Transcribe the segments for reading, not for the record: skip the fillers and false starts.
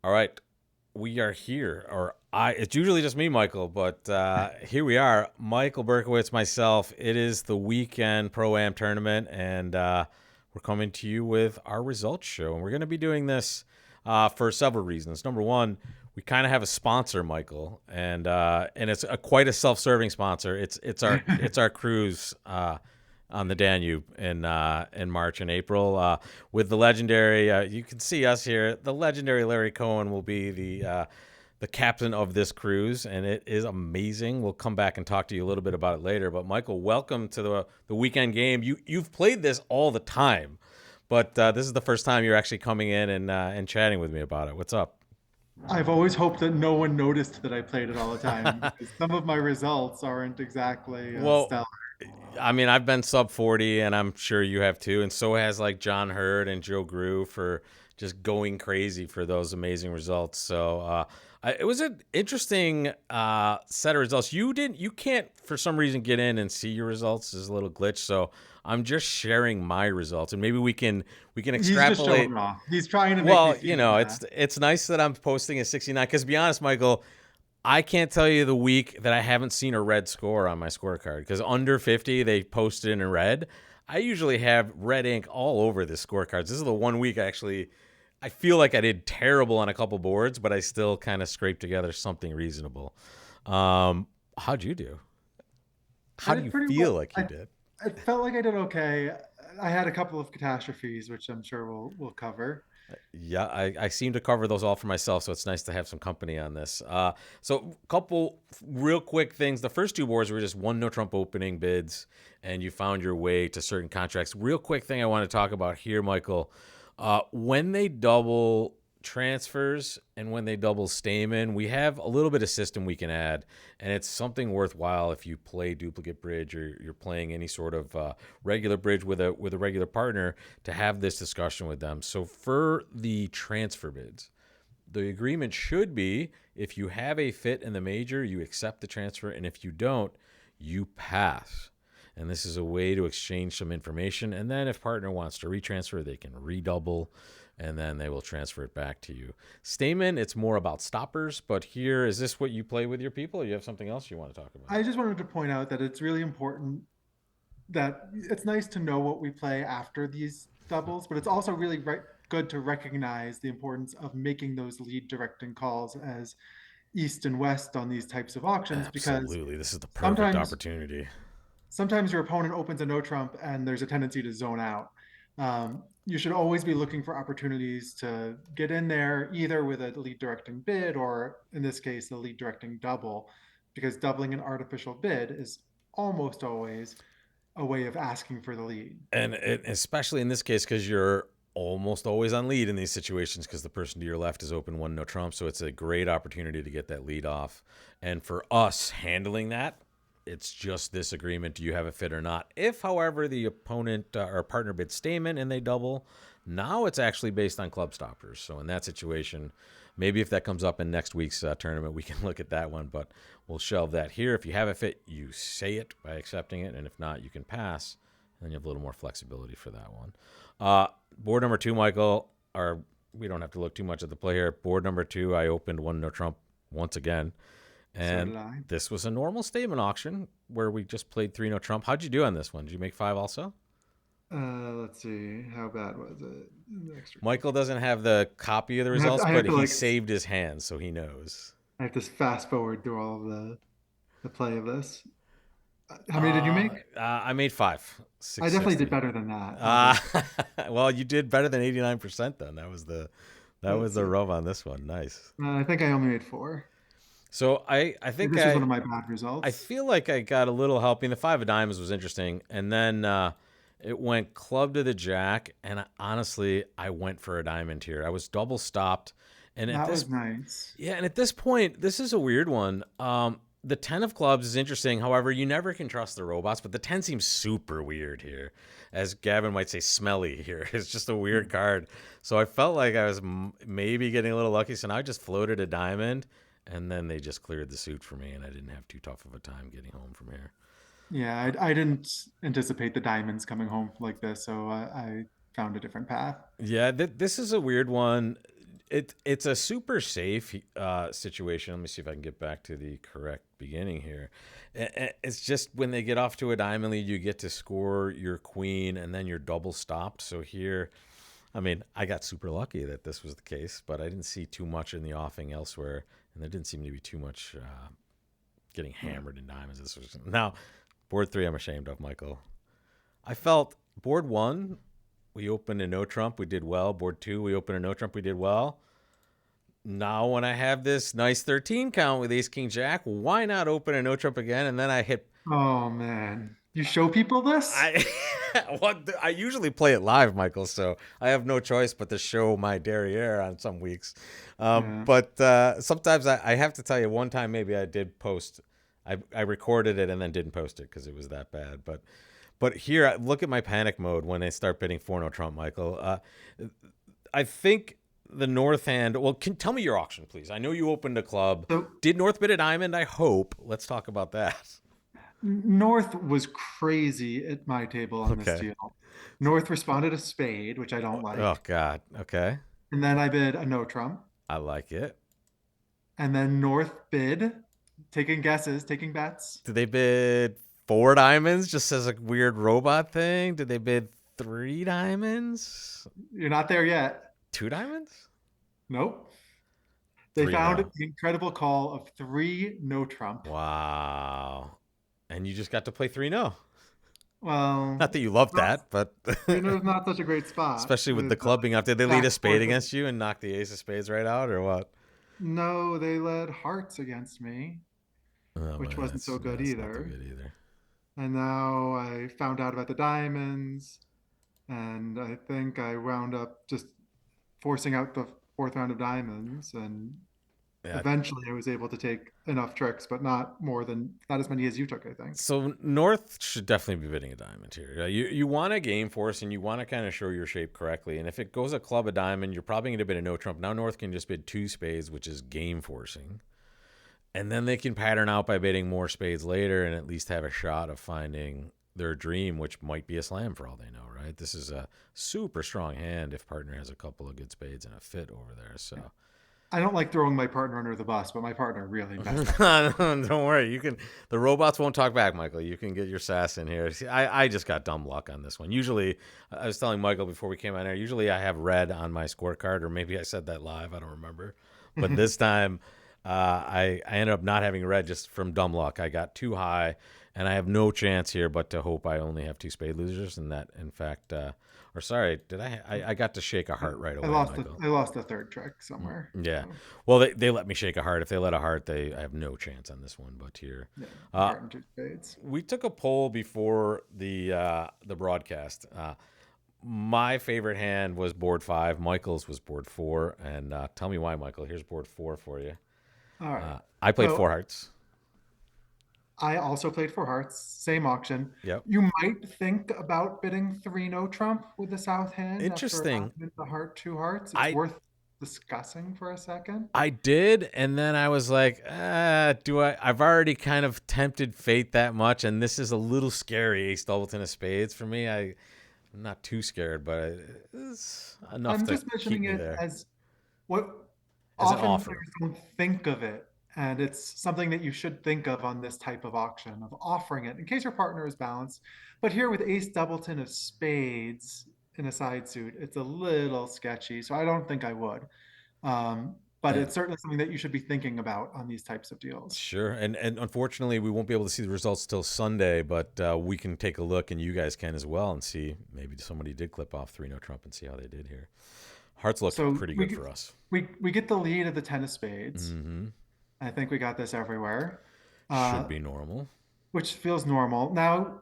All right, we are here, or it's usually just me, Michael, but here we are. Michael Berkowitz, myself. It is the weekend Pro-Am tournament, and we're coming to you with our results show. And we're going to be doing this for several reasons. Number one, we kind of have a sponsor, Michael, and it's quite a self-serving sponsor. It's our cruise on the Danube in March and April with the legendary. You can see us here. The legendary Larry Cohen will be the captain of this cruise, and it is amazing. We'll come back and talk to you a little bit about it later. But Michael, welcome to the weekend game. You've played this all the time, but this is the first time you're actually coming in and chatting with me about it. What's up? I've always hoped that no one noticed that I played it all the time because some of my results aren't exactly Well, stellar. I mean, I've been sub 40, and I'm sure you have too. And so has like John Hurd and Joe Grew for just going crazy for those amazing results. So it was an interesting set of results. You can't for some reason get in and see your results. There's a little glitch. So I'm just sharing my results, and maybe we can He's just extrapolate. showing off. He's trying to make me Well, feel it's nice that I'm posting a 69 because, to be honest, Michael, I can't tell you the week that I haven't seen a red score on my scorecard because under 50 they posted in red. I usually have red ink all over the scorecards. This is the one week I feel like I did terrible on a couple boards, but I still kind of scraped together something reasonable. How'd you do? I How do did you pretty feel well. like you did? I felt like I did okay. I had a couple of catastrophes, which I'm sure we'll cover. Yeah, I seem to cover those all for myself, so it's nice to have some company on this. So, couple real quick things. The first two boards were just one no Trump opening bids, and you found your way to certain contracts. Real quick thing I want to talk about here, Michael. When they double transfers and when they double Stamen, we have a little bit of system we can add, and it's something worthwhile if you play duplicate bridge or you're playing any sort of regular bridge with a regular partner to have this discussion with them. So for the transfer bids, the agreement should be if you have a fit in the major, you accept the transfer, and if you don't, you pass. And this is a way to exchange some information. And then if partner wants to retransfer, they can redouble and then they will transfer it back to you. Stamen, it's more about stoppers, but here, is this what you play with your people or you have something else you want to talk about? I just wanted to point out that it's really important that it's nice to know what we play after these doubles, but it's also really good to recognize the importance of making those lead directing calls as east and west on these types of auctions because Absolutely. This is the perfect sometimes opportunity. sometimes your opponent opens a no trump and there's a tendency to zone out. You should always be looking for opportunities to get in there either with a lead directing bid or in this case the lead directing double, because doubling an artificial bid is almost always a way of asking for the lead. And especially in this case, because you're almost always on lead in these situations because the person to your left is open one no Trump. So it's a great opportunity to get that lead off. And for us handling that, it's just this agreement. Do you have a fit or not? If, however, the opponent or partner bids Stamen and they double, now it's actually based on club stoppers. So in that situation, maybe if that comes up in next week's tournament, we can look at that one. But we'll shelve that here. If you have a fit, you say it by accepting it. And if not, you can pass. And then you have a little more flexibility for that one. Board number two, Michael, or we don't have to look too much at the play here. Board number two, I opened one no Trump once again. So And did I. this was a normal statement auction where we just played three no Trump. How'd you do on this one? Did you make five also? Let's see. How bad was it? Extra. Michael doesn't have the copy of the I have results, I but have to he like saved his hand, so he knows. I have to fast forward through all of the play of this. How many did you Uh, make? I made five, I definitely did 660. better than that. I'll Uh, just well, you did better than 89% then. That was let's the see. rub on this one. Nice. I think I only made four. So I think This was one I of my bad I results. feel like I got a little helping. The five of diamonds was interesting, and then it went club to the jack, and honestly, I went for a diamond here. I was double stopped, and at That this was nice. yeah, and at this point, this is a weird one. The 10 of clubs is interesting. However, you never can trust the robots, but the 10 seems super weird here. As Gavin might say, smelly here. It's just a weird card. So I felt like I was maybe getting a little lucky. So now I just floated a diamond, and then they just cleared the suit for me, and I didn't have too tough of a time getting home from here. Yeah, I didn't anticipate the diamonds coming home like this, so I found a different path. Yeah, this is a weird one. It's a super safe situation. Let me see if I can get back to the correct beginning here. It's just when they get off to a diamond lead, you get to score your queen, and then you're double stopped. So here, I mean, I got super lucky that this was the case, but I didn't see too much in the offing elsewhere, and there didn't seem to be too much getting hammered in diamonds. This was now board 3. I'm ashamed of, Michael. I felt board 1. We opened a no trump. We did well. Board 2, we opened a no trump. We did well. Now, when I have this nice 13 count with ace, king, jack, why not open a no trump again? And then I hit. Oh man, you show people this? I usually play it live, Michael, so I have no choice but to show my derriere on some weeks. Yeah. But sometimes I have to tell you, one time maybe I did post. I recorded it and then didn't post it because it was that bad. But here, look at my panic mode when they start bidding 4-no trump, Michael. I think the North hand. Well, tell me your auction, please. I know you opened a club. So Did North bid a diamond? I hope. Let's talk about that. North was crazy at my table on this Okay. deal. North responded a spade, which I don't Oh like. God. Okay. And then I bid a no trump. I like it. And then North bid, taking guesses, taking bets. Did they bid 4 diamonds just as a weird robot thing? Did they bid 3 diamonds? You're not there yet. 2 diamonds? Nope. They 3 found no. the incredible call of 3 no trump. Wow. And you just got to play 3 no. Well, Not that you love that, but it's not such a great spot. especially with the club being up. Did they lead a Jack spade fourth. against you and knock the ace of spades right out, or what? No, they led hearts against me, Oh, which man, wasn't so good that's not too either. good either. And now I found out about the diamonds, and I think I wound up just forcing out the 4th round of diamonds, and Yeah. eventually I was able to take enough tricks, but not as many as you took, I think. So North should definitely be bidding a diamond here. You want a game force and you want to kind of show your shape correctly. And if it goes a club a diamond, you're probably going to bid a no trump. Now North can just bid 2 spades, which is game forcing. And then they can pattern out by bidding more spades later and at least have a shot of finding their dream, which might be a slam for all they know, right? This is a super strong hand if partner has a couple of good spades and a fit over there. So I don't like throwing my partner under the bus, but my partner really messed up. don't worry. You can. The robots won't talk back, Michael. You can get your sass in here. See, I just got dumb luck on this one. Usually, I was telling Michael before we came on air. Usually, I have red on my scorecard, or maybe I said that live. I don't remember. But this time, I ended up not having red just from dumb luck. I got too high, and I have no chance here but to hope I only have 2 spade losers, and that in fact. Or sorry, did I got to shake a heart right away, Michael. I lost the 3rd trick somewhere. Yeah. So, Well, they let me shake a heart. If they let a heart, I have no chance on this one. But here, yeah, uh, heart and 2 spades. we took a poll before the broadcast. My favorite hand was board 5. Michael's was board 4. And tell me why, Michael. Here's board 4 for you. All right. I played So 4 hearts. I also played 4 hearts, same auction. Yep. You might think about bidding 3 no trump with the south hand. Interesting. After the heart, 2 hearts. It's I- worth discussing for a second. I did, and then I was like, do I? I've already kind of tempted fate that much, and this is a little scary. Ace Doubleton of spades for me. I'm not too scared, but it's enough I'm to just keep mentioning me it there. as what As an often offer. players don't think of it. And it's something that you should think of on this type of auction, of offering it in case your partner is balanced. But here with Ace Doubleton of spades in a side suit, it's a little sketchy. So I don't think I would. But Yeah. it's certainly something that you should be thinking about on these types of deals. Sure, and unfortunately, we won't be able to see the results till Sunday, but we can take a look, and you guys can as well, and see maybe somebody did clip off 3 no trump and see how they did here. Hearts look So pretty good for us. We get the lead of the 10 of spades. Mm-hmm. I think we got this everywhere. Should be normal. Which feels normal. Now,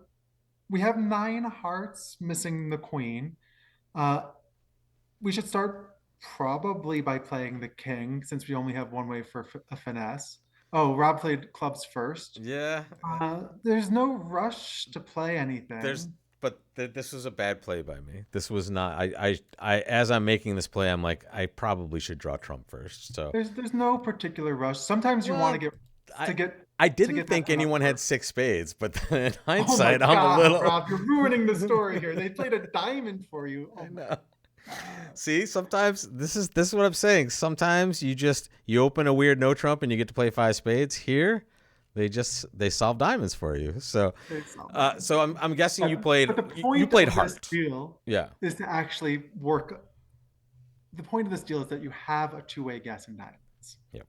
we have 9 hearts missing the queen. We should start probably by playing the king, since we only have one way for a finesse. Oh, Rob played clubs first. Yeah. There's no rush to play anything. This was a bad play by me. This was not. I as I'm making this play, I'm like, I probably should draw trump first. So There's no particular rush. Sometimes you want to get I didn't that think done anyone up had first. 6 spades, but then in Oh my hindsight, I'm God, a little. Rob, you're ruining the story here. They played a diamond for you. Oh I my know. See, sometimes this is what I'm saying. Sometimes you open a weird no trump and you get to play five spades. Here, they solve diamonds for you. So, It's all diamonds so for I'm you. I'm guessing But the you point played of this heart. deal Yeah. is to actually work. The point of this deal is that you have a two-way guess in diamonds. Yep.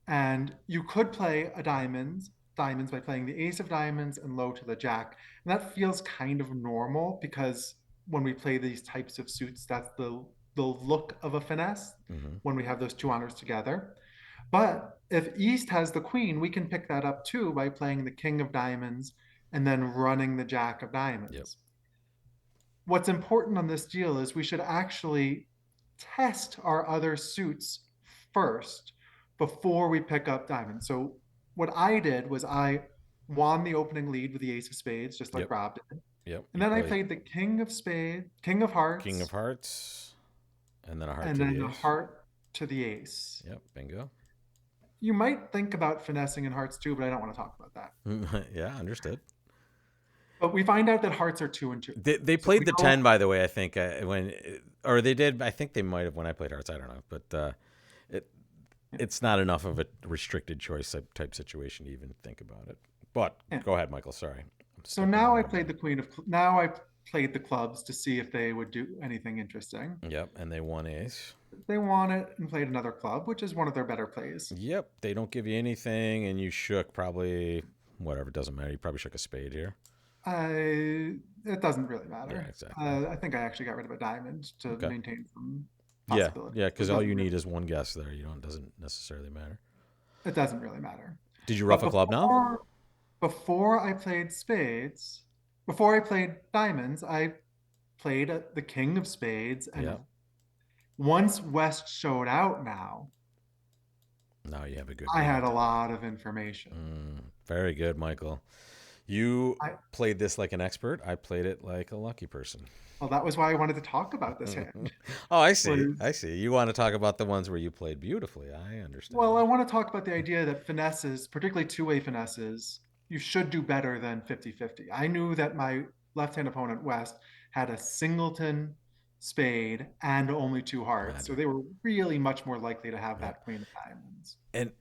And you could play a diamonds by playing the ace of diamonds and low to the jack. And that feels kind of normal because when we play these types of suits, that's the look of a finesse Hmm. when we have those two honors together. But if East has the queen, we can pick that up too by playing the king of diamonds and then running the jack of Yep. diamonds. What's important on this deal is we should actually test our other suits first before we pick up diamonds. So what I did was I won the opening lead with the ace of spades, just like Yep. Rob did. Yep. And You then I played played the king of spades, king of king of hearts, hearts, and then a heart and to then the a ace. heart to the ace. Yep. Bingo. You might think about finessing in hearts too, but I don't want to talk about that. Yeah. Understood. But we find out that hearts are two and two. They So played we the go, 10, by the way. I think when or they did. I think they might have when I played hearts. I don't know, but it yeah, it's not enough of a restricted choice type situation to even think about it. But yeah. go ahead, Michael. Sorry, I'm So stepping now all I over you. played the now I played the clubs to see if they would do anything interesting. Yep, and they won ace. They won it and played another club, which is one of their better plays. Yep, they don't give you anything, and you shook probably whatever. Doesn't matter. You probably shook a spade here. It doesn't really Yeah, matter. exactly. I think I actually got rid of a diamond to Okay. maintain some Yeah, possibility. yeah, So because all you need is one guess there. You don't doesn't necessarily matter. it doesn't really matter. Did you But rough a club now? before I played spades, before I played diamonds, I played the king of spades, Yeah. and once West showed out now, Now you have a good I had a lead. lot of information. Very good, Michael. You I played this like an expert. I played it like a lucky person. Well, that was why I wanted to talk about this hand. Oh, I see. Was I see. You want to talk about the ones where you played beautifully. I Well, I understand. want to talk about the idea that finesses, particularly two-way finesses, you should do better than 50-50. I knew that my left-hand opponent, West, had a singleton spade and only two hearts. So Magic. they were really much more likely to have Yeah. that queen of diamonds.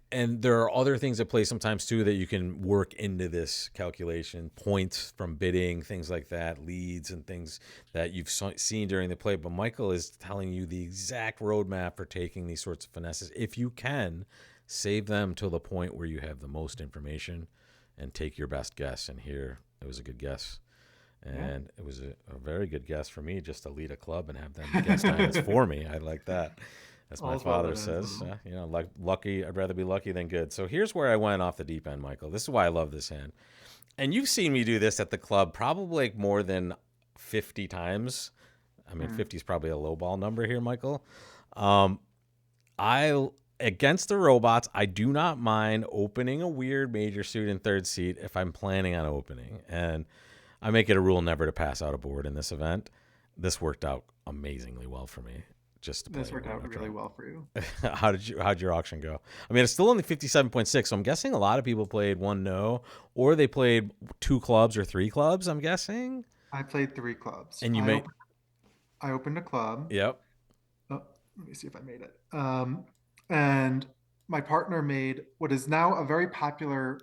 And there are other things at play sometimes too that you can work into this calculation, points from bidding, things like that, leads and things that you've seen during the play. But Michael is telling you the exact roadmap for taking these sorts of finesses. If you can, save them till the point where you have the most information and take your best guess. And here it was a good guess. Yeah. And it was a very good guess for me just to lead a club and have them guess diamonds for me. I like that. As my All's well father that ends says, well. like lucky. I'd rather be lucky than good. So here's where I went off the deep end, Michael. This is why I love this hand. And you've seen me do this at the club probably like more than 50 times. I mean, Mm. 50 is probably a low ball number here, Michael. Um, I against the robots, I do not mind opening a weird major suit in third seat if I'm planning on opening, and I make it a rule never to pass out a board in this event. This worked out amazingly well for me. Just to play This worked one out no really trump. well for you. How'd your auction go? I mean, it's still only 57.6, so I'm guessing a lot of people played one no, or they played two clubs or three clubs. I'm guessing, I played three clubs. and you may, I opened a club. yep, Oh, let me see if I made it. And my partner made what is now a very popular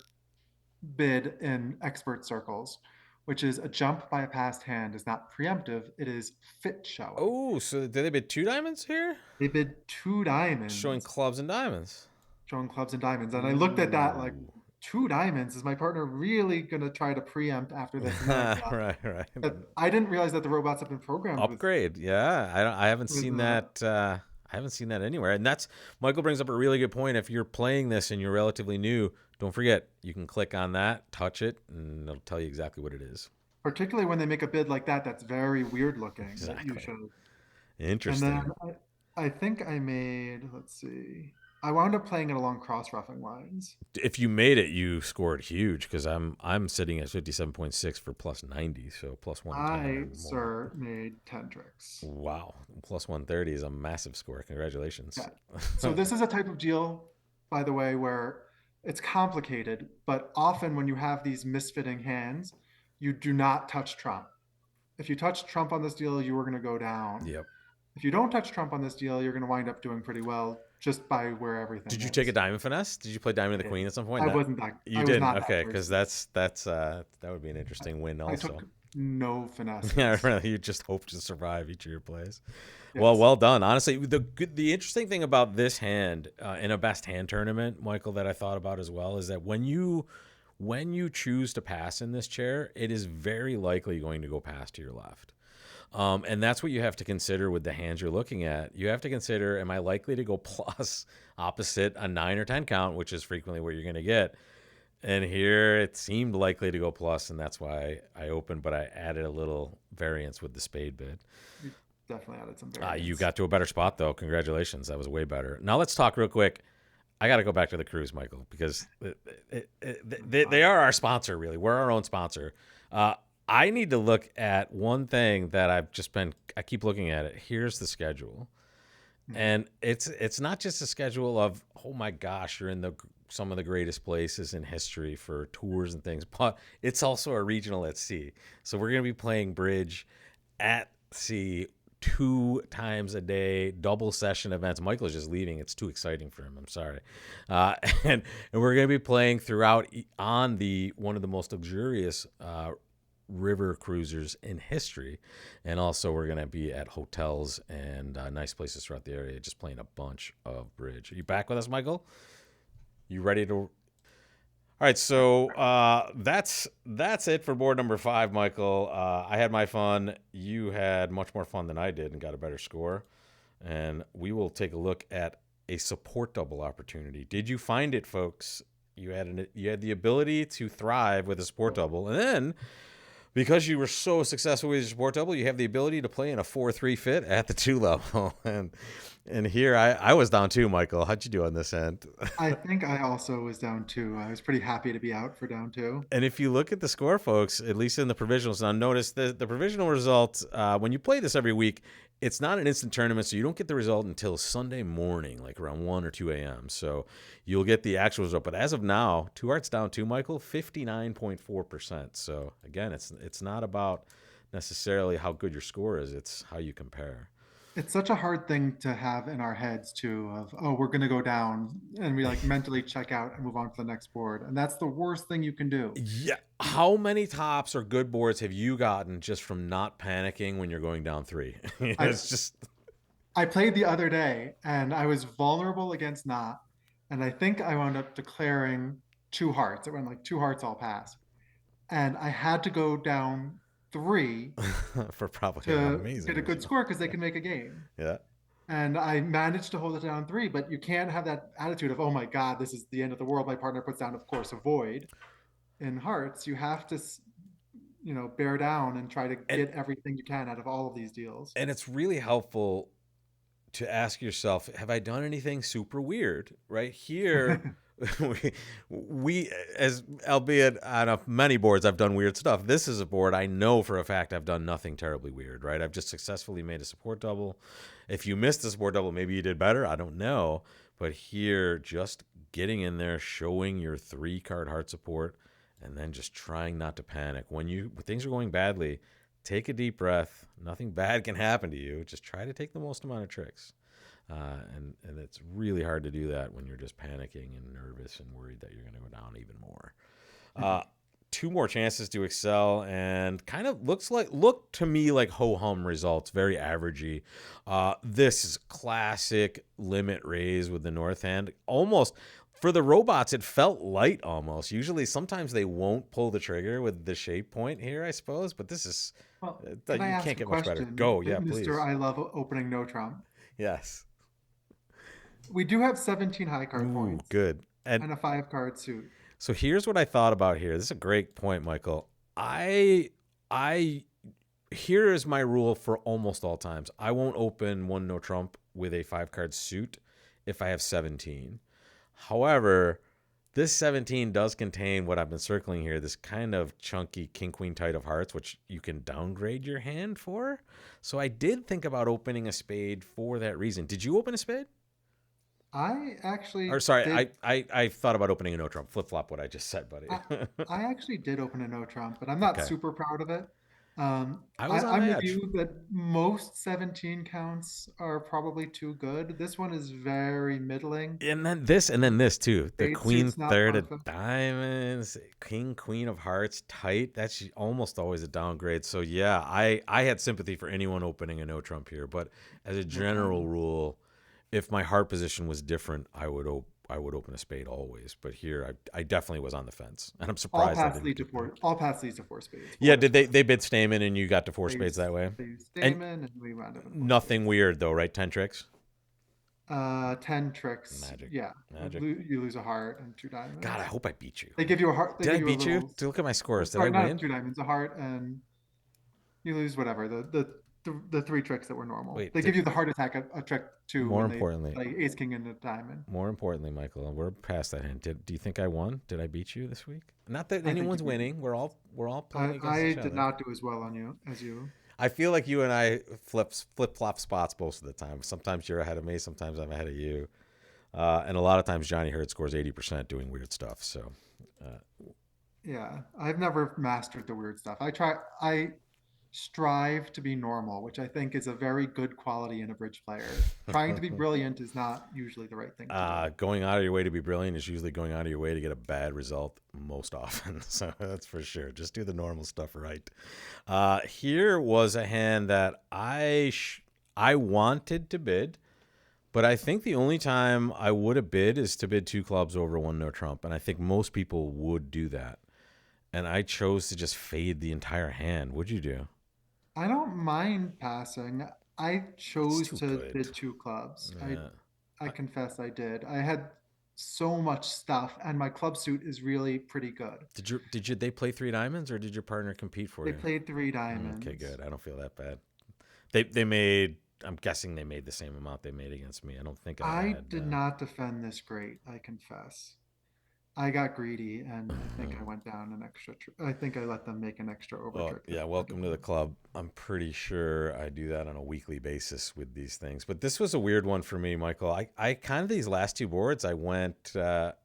bid in expert circles, which is a jump by a passed hand is not preemptive, it is fit showing. Oh, so did they bid two diamonds here? They bid two Showing diamonds, clubs and diamonds. showing clubs and diamonds. And I looked at that like, Ooh. two diamonds. Is my partner really going to try to preempt after this? And then I realized Right, right. that I didn't realize that the robots have been programmed Upgrade. Yeah, I haven't with seen that. I haven't seen that anywhere. And that's Michael brings up a really good point. If you're playing this and you're relatively new, don't forget you can click on that, touch it, and it'll tell you exactly what it is. particularly when they make a bid like that. That's very weird looking. That you Exactly. should. And then Interesting. I think I made, let's see, I wound up playing it along cross roughing lines. If you made it, you scored huge because I'm sitting at 57.6 for plus 90, so plus 110 I, and more. sir, made 10 tricks. Wow, plus 130 is a massive score. Congratulations. Yeah. So this is a type of deal, by the way, where it's complicated, but often when you have these misfitting hands, you do not touch Trump. If you touch Trump on this deal, you are going to go down. Yep. If you don't touch trump on this deal, you're going to wind up doing pretty well just by where everything Did you take a is. diamond finesse? Did you play diamond I of the queen didn't. at some point? I Not, wasn't that. you I was didn't. not that Okay, because person. that would be an interesting win I also. took no Yeah, finesses. really, you just hope to survive each of your plays. Well, Yes. well done. Honestly, the interesting thing about this hand in a best hand tournament, Michael, that I thought about as well is that when you choose to pass in this chair, it is very likely going to go past to your left. And that's what you have to consider with the hands you're looking at. You have to consider, am I likely to go plus opposite a 9 or 10 count, which is frequently what you're going to get. And here it seemed likely to go plus, and that's why I opened, but I added a little variance with the spade bid. You definitely added some You variance. got to a better spot, though. Congratulations. That was way better. Now let's talk real quick. I got to go back to the cruise, Michael, because they Fine. are our sponsor, really. We're our own sponsor. Uh, I need to look at one thing that I keep looking at it. Here's the schedule. Mhm. And it's not just a schedule of, oh my gosh, you're in some of the greatest places in history for tours and things, but it's also a regional at sea. So we're going to be playing bridge at sea 2 times a day, double session events. Michael's just leaving. It's too exciting for him. I'm sorry. Uh, and and we're going to be playing throughout on the one of the most luxurious river cruisers in history. And also, we're going to be at hotels and nice places throughout the area, just playing a bunch of bridge. Are you back with us, Michael? You ready to? All right, so that's it for board number 5, Michael. I had my fun. You had much more fun than I did and got a better score. And we will take a look at a support double opportunity. Did you find it, folks? You had the ability to thrive with a support double, and then because you were so successful with your support double, you have the ability to play in a 4-3 fit at the 2 level. And here I was down 2, Michael. How'd you do on this end? I think I also was down two. I was pretty happy to be out for down two. And if you look at the score, folks, at least in the provisionals, now notice the provisional result, when you play this every week, it's not an instant tournament, so you don't get the result until Sunday morning, like around 1 or 2 a.m. So you'll get the actual result. But as of now, 2 hearts down 2, Michael, 59.4%. So again, it's not about necessarily how good your score is, it's how you compare. It's such a hard thing to have in our heads too of, oh, we're going to go down, and we like mentally check out and move on to the next board. And that's the worst thing you can do. Yeah. How many tops or good boards have you gotten just from not panicking when you're going down 3? I It's just I played the other day and I was vulnerable against not, and I think I wound up declaring two hearts. It went like two hearts all pass. And I had to go down three for probably an to amazing get a good result. score because they can make a game. Yeah. And I managed to hold it down three, but you can't have that attitude of, oh my God, this is the end of the world. My partner puts down, of course, a void in hearts. You have to, bear down and try to And get everything you can out of all of these deals. and it's really helpful to ask yourself, have I done anything super weird? Right here, we, we as albeit on many boards I've done weird stuff. This is a board I know for a fact I've done nothing terribly weird, right? I've just successfully made a support double. If you missed the support double, maybe you did better. I don't know. But here, just getting in there, showing your 3-card heart support, and then just trying not to panic. When things are going badly, take a deep breath. Nothing bad can happen to you. Just try to take the most amount of tricks. And it's really hard to do that when you're just panicking and nervous and worried that you're going to go down even more. Uh, 2 more chances to excel, and kind of look to me like ho hum results, very averagey. This is classic limit raise with the north hand. Almost for the robots, it felt light almost. Usually, sometimes they won't pull the trigger with the shape point here, I suppose, but this is Well, can I you ask can't a get much better. question, Go, yeah, Mr. please. I love opening no trump? Yes. We do have 17 high card Ooh, points good. And and a 5 card suit. so here's what I thought about here. This is a great point, Michael. I here is my rule for almost all times. I won't open one no trump with a 5-card suit if I have 17. However, this 17 does contain what I've been circling here, this kind of chunky king queen tight of hearts, which you can downgrade your hand for. So I did think about opening a spade for that reason. Did you open a spade? I Or actually sorry, did. I thought about opening a no trump. Flip flop what I just said, buddy. I, I actually did open a no trump, but I'm not Okay. super proud of it. I was on I'm with edge. you that most 17 counts are probably too good. This one is very middling. And then this too. The Spade queen suit's not third of perfect. diamonds, king queen of hearts tight. That's almost always a downgrade. So yeah, I had sympathy for anyone opening a no trump here, but as a No general comment. rule, if my heart position was different, I would open a spade always. But here, I definitely was on the fence, and I'm All surprised I paths didn't lead to get back. four. All paths leads to four spades. Yeah, Four is did four. they bid Stamen and you got to four They spades use that way? they use And Damon, and we wound up in four nothing spades. weird though, right? 10 tricks, 10 tricks. magic, Yeah, magic. you lose a heart and two God, I diamonds. hope I beat you. They give you a heart. They Did I give you a beat you? little. To look at my scores, did I Sorry, not win? two diamonds. A heart, and you lose whatever the three tricks that were normal. Wait, They give you the heart attack a trick two more when they importantly, play ace king into diamond. more importantly, Michael, we're past that hint. Do you think I won? Did I beat you this week? Not that I think you anyone's beat me. winning. We're all playing against I each did other. not do as well on you as you. I feel like you and I flip flop spots most of the time. Sometimes you're ahead of me, sometimes I'm ahead of you, and a lot of times Johnny Hurt scores 80% doing weird stuff. So Yeah, I've never mastered the weird stuff. I strive to be normal, which I think is a very good quality in a bridge player. Trying to be brilliant is not usually the right thing to do. going out of your way to be brilliant is usually going out of your way to get a bad result most often. So that's for sure. Just do the normal stuff right. Here was a hand that I wanted to bid, but I think the only time I would have bid is to bid two clubs over one no trump, and I think most people would do that. And I chose to just fade the entire hand. What'd you do? I don't mind passing. I It's chose too to good. bid two clubs. Yeah. I confess I did. I had so much stuff, and my club suit is really pretty good. Did you they play three diamonds or did your partner compete for They you? played three Okay, diamonds. good. I don't feel that bad. They made. I'm guessing they made the same amount they made against me. I don't think I I had. did not defend this great, I confess. I got greedy, and I think I Hmm. went down an extra. I think I let them make an extra over Well, trick yeah. to Welcome to the defend. club. I'm pretty sure I do that on a weekly basis with these things. But this was a weird one for me, Michael. I kind of these last two boards. I went. The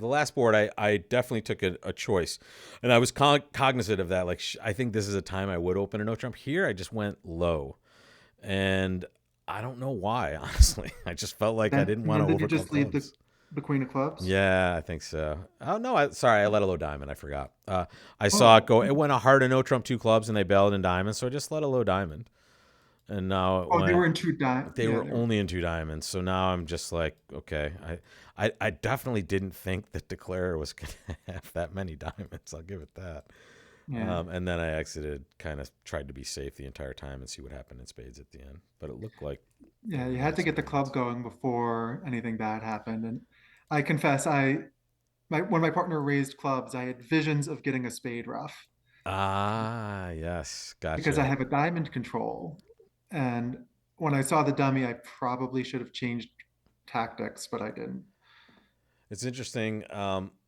last board, I definitely took a choice, and I was cognizant of that. Like, I think this is a time I would open a no trump. Here, I just went low, and I don't know why. Honestly, I just felt like I Then, didn't and want then to did you overcome just leave clubs. the queen of clubs? Yeah, I think so. Oh no, sorry, I let a low diamond. I forgot. I saw it Oh, go. It went a heart and no trump two clubs, and they bailed in diamonds, so I just let a low diamond, and now it oh, they were went. in two They Yeah, were they were. only in two diamonds, so now I'm just like, okay. I definitely didn't think that Declare was gonna have that many diamonds. I'll give it that. Yeah, And then I exited, kind of tried to be safe the entire time and see what happened in spades at the end. But it looked like they yeah. were You gonna had have to some get the diamonds. club going before anything bad happened, and I confess, when my partner raised clubs, I had visions of getting a spade rough Ah, yes, because I gotcha. have a diamond control, and when I saw the dummy, I probably should have changed tactics, but I didn't. It's interesting.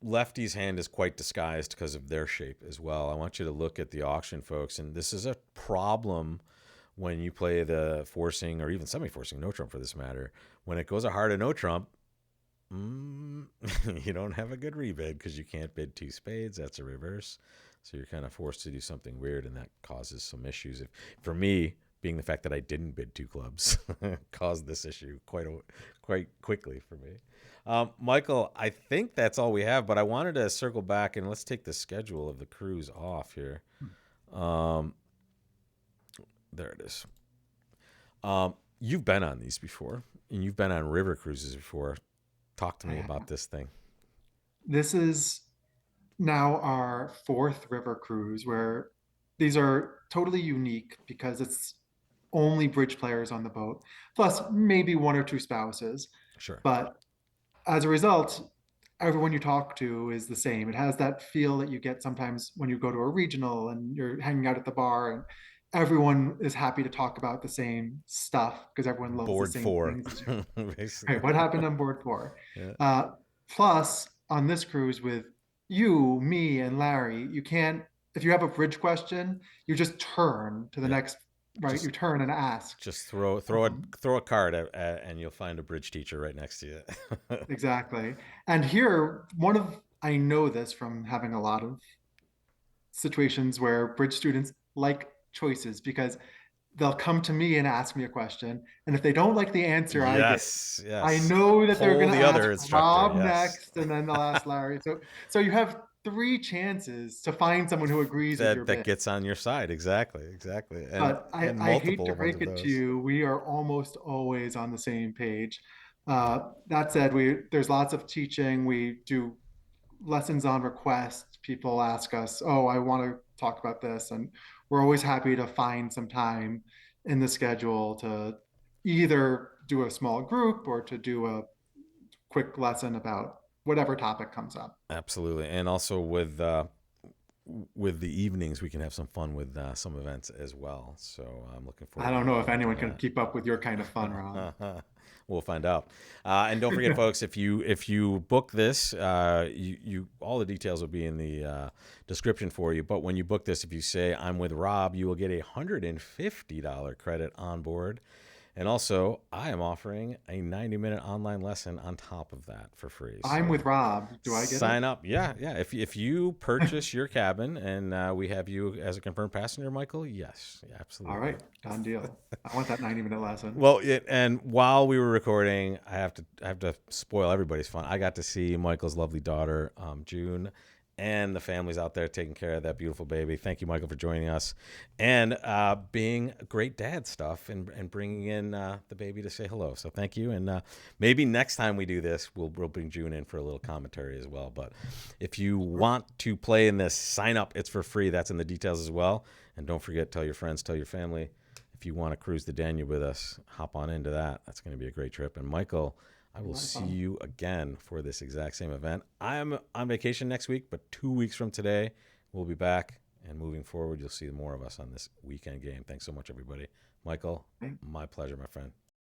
Lefty's hand is quite disguised because of their shape as well. I want you to look at the auction, folks, and this is a problem when you play the forcing or even semi-forcing no trump for this matter. When it goes a hard a no trump, mm, you don't have a good rebid because you can't bid two spades. That's a reverse, so you're kind of forced to do something weird, and that causes some issues. For me, being the fact that I didn't bid two clubs caused this issue quite quickly for me. Michael, I think that's all we have, but I wanted to circle back and let's take the schedule of the cruise off here. Um, there it is. You've been on these before, and you've been on river cruises before. Talk to me about this thing. This is now our fourth river cruise where these are totally unique because it's only bridge players on the boat, plus maybe one or two spouses. Sure. But as a result, everyone you talk to is the same. It has that feel that you get sometimes when you go to a regional and you're hanging out at the bar and everyone is happy to talk about the same stuff because everyone loves the Board same four, things as you. Right, basically. what happened on board four? Yeah. Uh, Plus, on this cruise with you, me, and Larry, you can't, if you have a bridge question, you just turn to the Yeah. next, right? Just You turn and ask. just Um, throw a card and you'll find a bridge teacher right next to you. exactly. And here, I know this from having a lot of situations where bridge students like choices because they'll come to me and ask me a question. And if they don't like the answer I give, Yes, I yes. know that they're Pull going to the ask other instructor. Rob Yes. next, and then they'll ask Larry. So you have three chances to find someone who agrees with your That bid. gets on your side. Exactly, exactly. But And I hate multiple to ones break of it to those. you, we are almost always on the same page. That said, there's lots of teaching. We do lessons on request. People ask us, "Oh, I want to talk about this," and we're always happy to find some time in the schedule to either do a small group or to do a quick lesson about whatever topic comes up. Absolutely. And also with the evenings, we can have some fun with some events as well. So I'm looking I forward don't know if to anyone can that. keep up with your kind of fun, Rob. We'll find out. And don't forget, folks, if you book this, you all the details will be in the description for you. But when you book this, if you say I'm with Rob, you will get $150 credit on board. And also, I am offering a 90-minute online lesson on top of that for free. I'm So with Rob. Do I get it? sign up. Yeah, yeah. If you purchase your cabin and we have you as a confirmed passenger, Michael, yes, yeah, All absolutely. right, done deal. I want that 90-minute lesson. Well, and while we were recording, I have to spoil everybody's fun. I got to see Michael's lovely daughter, June, and the family's out there taking care of that beautiful baby. Thank you, Michael, for joining us and being a great dad stuff and bringing in the baby to say hello. So thank you. And maybe next time we do this, we'll bring June in for a little commentary as well. But if you want to play in this, sign up. It's for free. That's in the details as well. And don't forget, tell your friends, tell your family. If you want to cruise the Danube with us, hop on into that. That's going to be a great trip. And Michael, I A will lot of see fun. you again for this exact same event. I'm on vacation next week, but 2 weeks from today, we'll be back. And moving forward, you'll see more of us on this weekend game. Thanks so much, everybody. Michael, Okay. my pleasure, my friend.